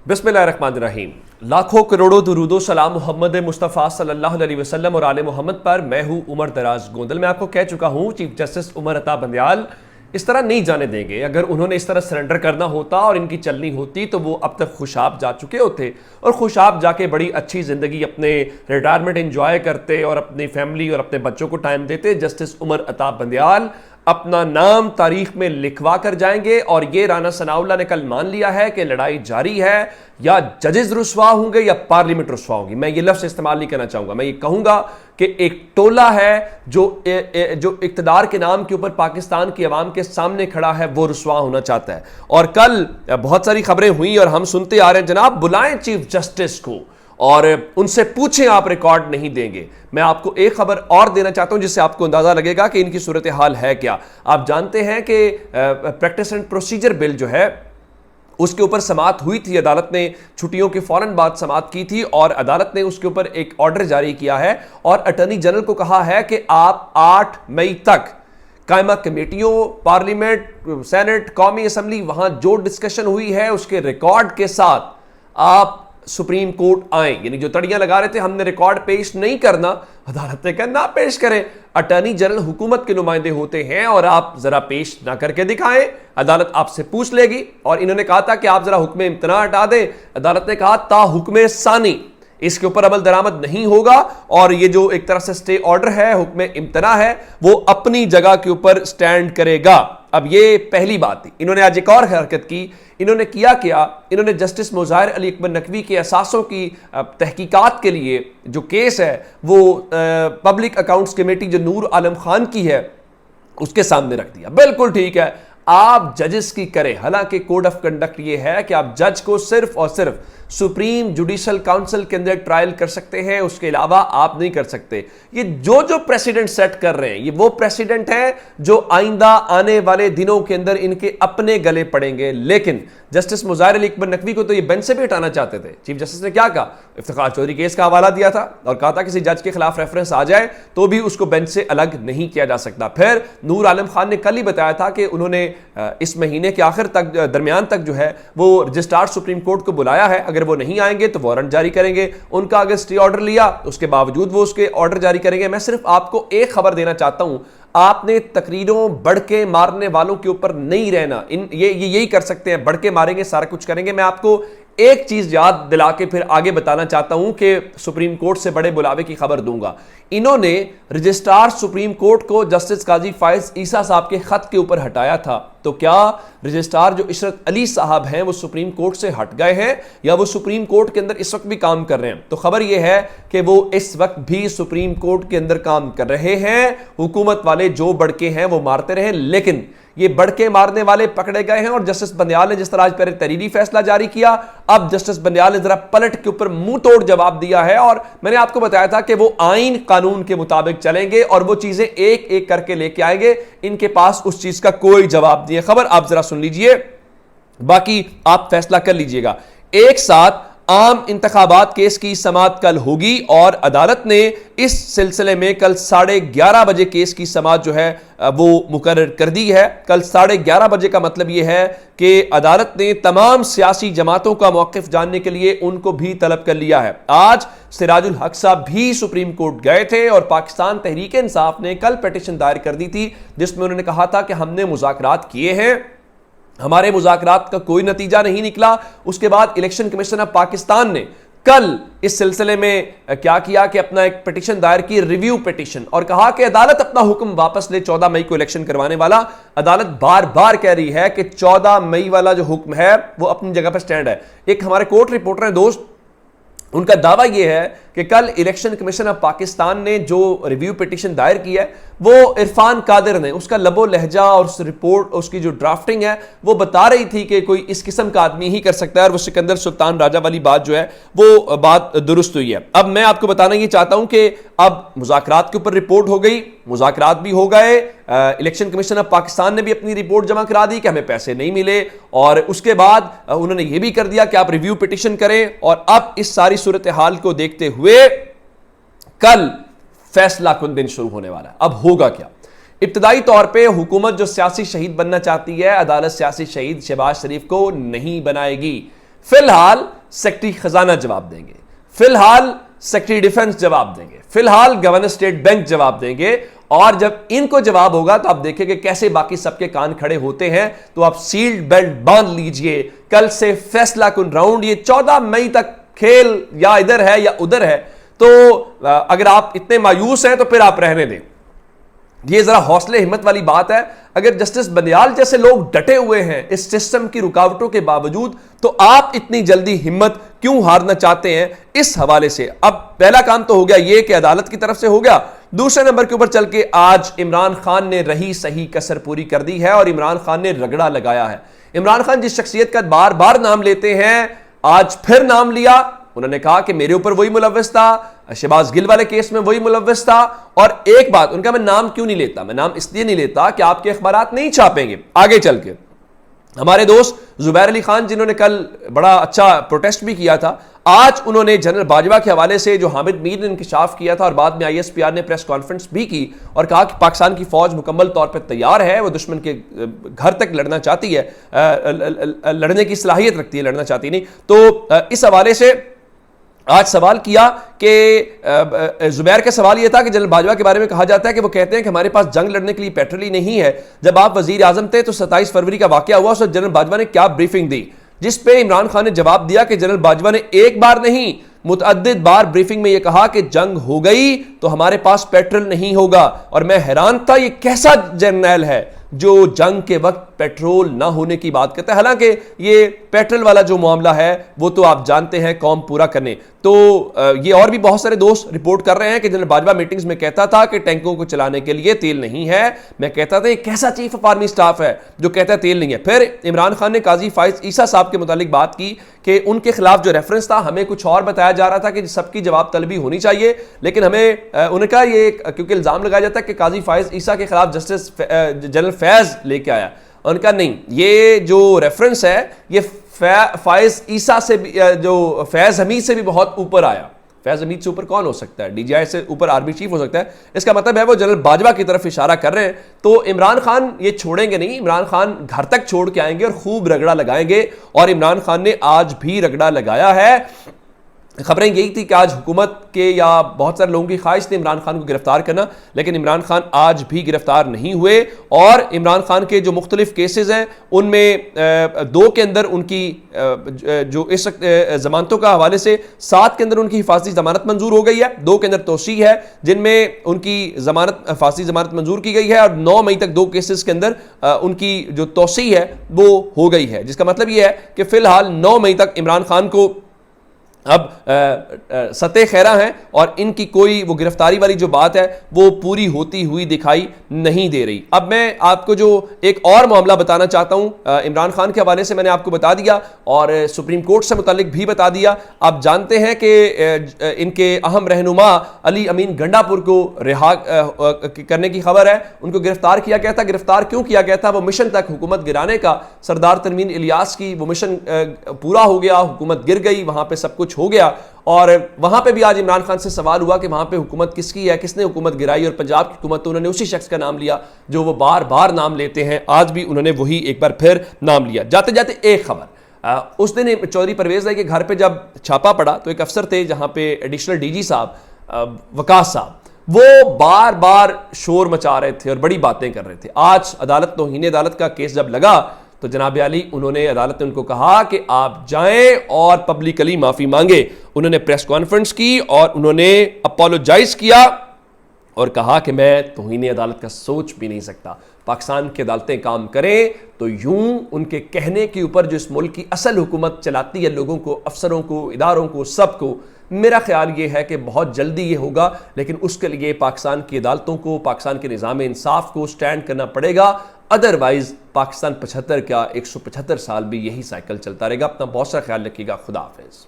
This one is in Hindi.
बिस्मिल्लाहिर्रहमानिर्रहीम। लाखों करोड़ों दुरूदो सलाम मोहम्मद मुस्तफ़ा सल्लल्लाहु अलैहि वसल्लम और आले मोहम्मद पर। मैं हूँ उमर दराज गोंदल। मैं आपको कह चुका हूँ चीफ जस्टिस उमर अता बंदयाल इस तरह नहीं जाने देंगे। अगर उन्होंने इस तरह सरेंडर करना होता और इनकी चलनी होती तो वो अब तक खुशाब जा चुके होते और खुशाब जाके बड़ी अच्छी ज़िंदगी अपने रिटायरमेंट एंजॉय करते और अपनी फैमिली और अपने बच्चों को टाइम देते। जस्टिस उमर अता बंदयाल अपना नाम तारीख में लिखवा कर जाएंगे। और ये राना सनाउल्लाह ने कल मान लिया है कि लड़ाई जारी है, या जजेस रुस्वा होंगे या पार्लियामेंट रुस्वा होगी। मैं ये लफ्ज़ इस्तेमाल नहीं करना चाहूँगा, मैं ये कहूँगा कि एक टोला है जो इक़्तिदार के नाम के ऊपर पाकिस्तान की आवाम के सामने खड़ा है, वो रुस्वा होना चाहता है। और कल बहुत सारी खबरें हुई और हम सुनते आ रहे हैं, जनाब बुलाएं चीफ जस्टिस को और उनसे पूछें, आप रिकॉर्ड नहीं देंगे। मैं आपको एक खबर और देना चाहता हूं जिससे आपको अंदाजा लगेगा कि इनकी सूरत हाल है क्या। आप जानते हैं कि प्रैक्टिस एंड प्रोसीजर बिल जो है उसके ऊपर समाअत हुई थी। अदालत ने छुट्टियों के फौरन बाद समाअत की थी और अदालत ने उसके ऊपर एक ऑर्डर जारी किया है और अटॉर्नी जनरल को कहा है कि आप 8 मई तक कायमा कमेटियों, पार्लियामेंट, सेनेट, कौमी असम्बली, वहां जो डिस्कशन हुई है उसके रिकॉर्ड के साथ आप सुप्रीम कोर्ट आए। यानी जो तड़ियां लगा रहे थे हमने रिकॉर्ड पेश नहीं करना, अदालत ने कहा ना पेश करें। अटॉर्नी जनरल हुकूमत के नुमाइंदे होते हैं और आप जरा पेश ना करके दिखाएं, अदालत आपसे पूछ लेगी। और इन्होंने कहा था कि आप जरा हुक्म इम्तना हटा दें। अदालत ने कहा ता हुक्म सानी इसके ऊपर अमल दरामद नहीं होगा और ये जो एक तरह से स्टे ऑर्डर है, हुक्म इम्तना है, वो अपनी जगह के ऊपर स्टैंड करेगा। अब ये पहली बात थी। इन्होंने आज एक और हरकत की। इन्होंने किया क्या, इन्होंने जस्टिस मुज़ाहिर अली अकबर नकवी के असासों की तहकीकात के लिए जो केस है वो पब्लिक अकाउंट्स कमेटी जो नूर आलम खान की है उसके सामने रख दिया। बिल्कुल ठीक है, आप जजेस की करें। हालांकि कोड ऑफ कंडक्ट ये है कि आप जज को सिर्फ और सिर्फ सुप्रीम जुडिशल काउंसिल के अंदर ट्रायल कर सकते हैं, उसके अलावा आप नहीं कर सकते। ये जो प्रेसिडेंट सेट कर रहे हैं ये वो प्रेसिडेंट है जो आइंदा आने वाले दिनों के अंदर इनके अपने गले पड़ेंगे। लेकिन जस्टिस मुज़ाहिर अली अकबर नकवी को तो ये बेंच से भी हटाना चाहते थे। चीफ जस्टिस ने क्या कहा, इफ्तिखार चौधरी केस का हवाला दिया था और कहा था किसी जज के खिलाफ रेफरेंस आ जाए तो भी उसको बेंच से अलग नहीं किया जा सकता। फिर नूर आलम खान ने कल ही बताया था कि उन्होंने इस महीने के आखिर तक, दरमियान तक जो है वो रजिस्ट्रार सुप्रीम कोर्ट को बुलाया है। अगर वो नहीं आएंगे तो वारंट जारी करेंगे। उनका अगर स्टे ऑर्डर लिया उसके बावजूद वो उसके ऑर्डर जारी करेंगे। मैं सिर्फ आपको एक खबर देना चाहता हूं, आपने तकरीरों बढ़ के मारने वालों के ऊपर नहीं रहना। ये यही कर सकते हैं, बढ़ के मारेंगे, सारा कुछ करेंगे। मैं आपको एक चीज याद दिला के फिर आगे बताना चाहता हूं कि सुप्रीम कोर्ट से बड़े बुलावे की खबर दूंगा। इन्होंने रजिस्ट्रार सुप्रीम कोर्ट को जस्टिस काजी फायज ईसा साहब के खत के ऊपर हटाया था, तो क्या रजिस्ट्रार जो इशरत अली साहब हैं वो सुप्रीम कोर्ट से हट गए हैं या वो सुप्रीम कोर्ट के अंदर इस वक्त भी काम कर रहे हैं? तो खबर यह है कि वो इस वक्त भी सुप्रीम कोर्ट के अंदर काम कर रहे हैं। हुकूमत वाले जो बढ़के हैं वो मारते रहे, लेकिन ये बढ़के मारने वाले पकड़े गए हैं। और जस्टिस बंदयाल ने जिस तरह आज पहले तहरीरी फैसला जारी किया, अब जस्टिस बंदयाल ने जरा पलट के ऊपर मुंह तोड़ जवाब दिया है। और मैंने आपको बताया था कि वो आईन कानून के मुताबिक चलेंगे और वो चीजें एक एक करके लेके आएंगे। इनके पास उस चीज का कोई जवाब नहीं है। खबर आप जरा सुन लीजिए, बाकी आप फैसला कर लीजिएगा। एक साथ आम इंतखाबात केस की समाअत कल होगी और अदालत ने इस सिलसिले में कल 11:30 बजे केस की समाअत जो है वो मुकर्रर कर दी है। कल 11:30 बजे का मतलब यह है कि अदालत ने तमाम सियासी जमातों का मौक़िफ़ जानने के लिए उनको भी तलब कर लिया है। आज सिराजुल हक साहब भी सुप्रीम कोर्ट गए थे और पाकिस्तान तहरीक इंसाफ ने कल पिटीशन दायर कर दी थी जिसमें उन्होंने कहा था कि हमने मुज़ाकरात किए हैं, हमारे मुज़ाकरात का कोई नतीजा नहीं निकला। उसके बाद इलेक्शन कमीशन ऑफ पाकिस्तान ने कल इस सिलसिले में क्या किया कि अपना एक पिटीशन दायर की, रिव्यू पिटीशन, और कहा कि अदालत अपना हुक्म वापस ले। 14 मई को इलेक्शन करवाने वाला अदालत बार बार कह रही है कि 14 मई वाला जो हुक्म है वो अपनी जगह पर स्टैंड है। एक हमारे कोर्ट रिपोर्टर हैं दोस्त, उनका दावा यह है कि कल इलेक्शन कमीशन ऑफ पाकिस्तान ने जो रिव्यू पिटीशन दायर की है वो इरफान कादिर ने, उसका लबो लहजा और उस रिपोर्ट, उसकी जो ड्राफ्टिंग है वो बता रही थी कि कोई इस किस्म का आदमी ही कर सकता है और वो सिकंदर सुल्तान राजा वाली बात जो है वो बात दुरुस्त हुई है। अब मैं आपको बताना ये चाहता हूं कि अब मुज़ाकरात के ऊपर रिपोर्ट हो गई, मुज़ाकरात भी हो गए, इलेक्शन कमीशन ऑफ पाकिस्तान ने भी अपनी रिपोर्ट जमा करा दी कि हमें पैसे नहीं मिले, और उसके बाद उन्होंने ये भी कर दिया कि आप रिव्यू पिटीशन करें। और अब इस सारी सूरत हाल को देखते हुए कल फैसला कुन दिन शुरू होने वाला है। अब होगा क्या? इब्तदाई तौर पे हुकूमत जो सियासी शहीद बनना चाहती है, अदालत सियासी शहीद शहबाज शरीफ को नहीं बनाएगी। फिलहाल सेक्रेटरी खजाना जवाब देंगे, फिलहाल सेक्रेटरी डिफेंस जवाब देंगे, फिलहाल गवर्नर स्टेट बैंक जवाब देंगे। और जब इनको जवाब होगा तो आप देखेंगे कैसे बाकी सबके कान खड़े होते हैं। तो आप सील्ड बेल्ट बांध लीजिए, कल से फैसला कुन राउंड, ये 14 मई तक खेल या इधर है या उधर है। तो अगर आप इतने मायूस हैं तो फिर आप रहने दें, ये जरा हौसले हिम्मत वाली बात है। अगर जस्टिस बंदियाल जैसे लोग डटे हुए हैं इस सिस्टम की रुकावटों के बावजूद, तो आप इतनी जल्दी हिम्मत क्यों हारना चाहते हैं? इस हवाले से अब पहला काम तो हो गया ये कि अदालत की तरफ से हो गया। दूसरे नंबर के ऊपर चल के आज इमरान खान ने रही सही कसर पूरी कर दी है और इमरान खान ने रगड़ा लगाया है। इमरान खान जिस शख्सियत का बार बार नाम लेते हैं, आज फिर नाम लिया। उन्होंने कहा कि मेरे ऊपर वही मुलव्वस था, शहबाज गिल वाले केस में वही मुलव्वस था। और एक बात उनका, मैं नाम क्यों नहीं लेता? मैं नाम इसलिए नहीं लेता कि आपके अखबारात नहीं छापेंगे आगे चल के। हमारे दोस्त जुबैर अली खान जिन्होंने कल बड़ा अच्छा प्रोटेस्ट भी किया था, आज उन्होंने जनरल बाजवा के हवाले से जो हामिद मीर ने इंकशाफ किया था और बाद में ISPR ने प्रेस कॉन्फ्रेंस भी की और कहा कि पाकिस्तान की फौज मुकम्मल तौर पर तैयार है, वो दुश्मन के घर तक लड़ना चाहती है, लड़ने की सलाहियत रखती है, लड़ना चाहती नहीं। तो इस हवाले से आज सवाल किया कि जुबैर का सवाल यह था कि जनरल बाजवा के बारे में कहा जाता है कि वो कहते हैं कि हमारे पास जंग लड़ने के लिए पेट्रोल ही नहीं है। जब आप वजीर आजम थे तो 27 फरवरी का वाकया हुआ, उस वक्त जनरल बाजवा ने क्या ब्रीफिंग दी, जिस पे इमरान खान ने जवाब दिया कि जनरल बाजवा ने एक बार नहीं मुतअद्दिद बार ब्रीफिंग में यह कहा कि जंग हो गई तो हमारे पास पेट्रोल नहीं होगा। और मैं हैरान था, ये कैसा जर्नैल है जो जंग के वक्त पेट्रोल ना होने की बात करता है। हालांकि ये पेट्रोल वाला जो मामला है वो तो आप जानते हैं कौम पूरा करने। तो ये और भी बहुत सारे दोस्त रिपोर्ट कर रहे हैं कि जनरल बाजवा मीटिंग्स में कहता था कि टैंकों को चलाने के लिए तेल नहीं है। मैं कहता था ये कैसा चीफ ऑफ आर्मी स्टाफ है जो कहता है तेल नहीं है। फिर इमरान खान ने काजी फाइज ईसा साहब के मुतालिक बात की कि उनके खिलाफ जो रेफरेंस था, हमें कुछ और बताया जा रहा था कि सबकी जवाब तलबी होनी चाहिए, लेकिन हमें उनका ये क्योंकि इल्जाम लगाया जाता है कि काजी फाइज ईसा के खिलाफ जस्टिस जनरल फैज लेके आया, उनका नहीं, ये जो रेफरेंस है ये फाइज ईसा से भी, जो फैज हमीद से भी बहुत ऊपर आया। फैज हमीद से ऊपर कौन हो सकता है? DGI से ऊपर आर्मी चीफ हो सकता है। इसका मतलब है वो जनरल बाजवा की तरफ इशारा कर रहे हैं। तो इमरान खान ये छोड़ेंगे नहीं, इमरान खान घर तक छोड़ के आएंगे और खूब रगड़ा लगाएंगे। और इमरान खान ने आज भी रगड़ा लगाया है। खबरें यही थी कि आज हुकूमत के या बहुत सारे लोगों की ख्वाहिश थी इमरान खान को गिरफ्तार करना, लेकिन इमरान खान आज भी गिरफ्तार नहीं हुए। और इमरान खान के जो मुख्तलिफ केसेस हैं उनमें 2 के अंदर उनकी जो इस जमानतों का हवाले से 7 के अंदर उनकी हिफाजती जमानत मंजूर हो गई है, 2 के अंदर तोसी है जिनमें उनकी फांसी जमानत मंजूर की गई है। और 9 मई तक 2 केसेस के अंदर उनकी जो तोसी है वो हो गई है, जिसका मतलब ये है कि फिलहाल 9 मई तक इमरान खान को अब सते खैरा हैं और इनकी कोई वो गिरफ्तारी वाली जो बात है वो पूरी होती हुई दिखाई नहीं दे रही। अब मैं आपको जो एक और मामला बताना चाहता हूं, इमरान खान के हवाले से मैंने आपको बता दिया और सुप्रीम कोर्ट से मुतालिक भी बता दिया। आप जानते हैं कि इनके अहम रहनुमा अली अमीन गंडापुर को रिहा करने की खबर है, उनको गिरफ्तार किया गया था। गिरफ्तार क्यों किया गया था? वो मिशन तक हुकूमत गिराने का, सरदार तनवीन इलियास की वो मिशन पूरा हो गया, हुकूमत गिर गई, वहां पे सब कुछ हो गया। और वहां पे भी आज इमरान खान से सवाल हुआ कि वहां पे हुकूमत किसकी है, किसने हुकूमत गिराई, और पंजाब की हुकूमत तो उन्होंने उसी शख्स का नाम लिया जो वो बार बार नाम लेते हैं। आज भी उन्होंने वही एक बार फिर नाम लिया। जाते जाते एक खबर, उस दिन चौधरी परवेज राय के घर पे जब छापा पड़ा तो एक अफसर थे जहां पे एडिशनल DG साहब वकास साहब, वो बार बार शोर मचा रहे थे और बड़ी बातें कर रहे थे। आज अदालत तौहीन अदालत का केस जब लगा तो जनाब आली उन्होंने, अदालत ने उनको कहा कि आप जाएं और पब्लिकली माफी मांगे। उन्होंने प्रेस कॉन्फ्रेंस की और उन्होंने अपोलोजाइज किया और कहा कि मैं तौहीन अदालत का सोच भी नहीं सकता। पाकिस्तान की अदालतें काम करें तो यूं उनके कहने के ऊपर जो इस मुल्क की असल हुकूमत चलाती है, लोगों को, अफसरों को, इदारों को, सबको, मेरा ख्याल ये है कि बहुत जल्दी ये होगा। लेकिन उसके लिए पाकिस्तान की अदालतों को, पाकिस्तान के निज़ाम इंसाफ को स्टैंड करना पड़ेगा। अदरवाइज पाकिस्तान 75 क्या 175 साल भी यही साइकिल चलता रहेगा। अपना बहुत सारा ख्याल रखिएगा। खुदा हाफिज।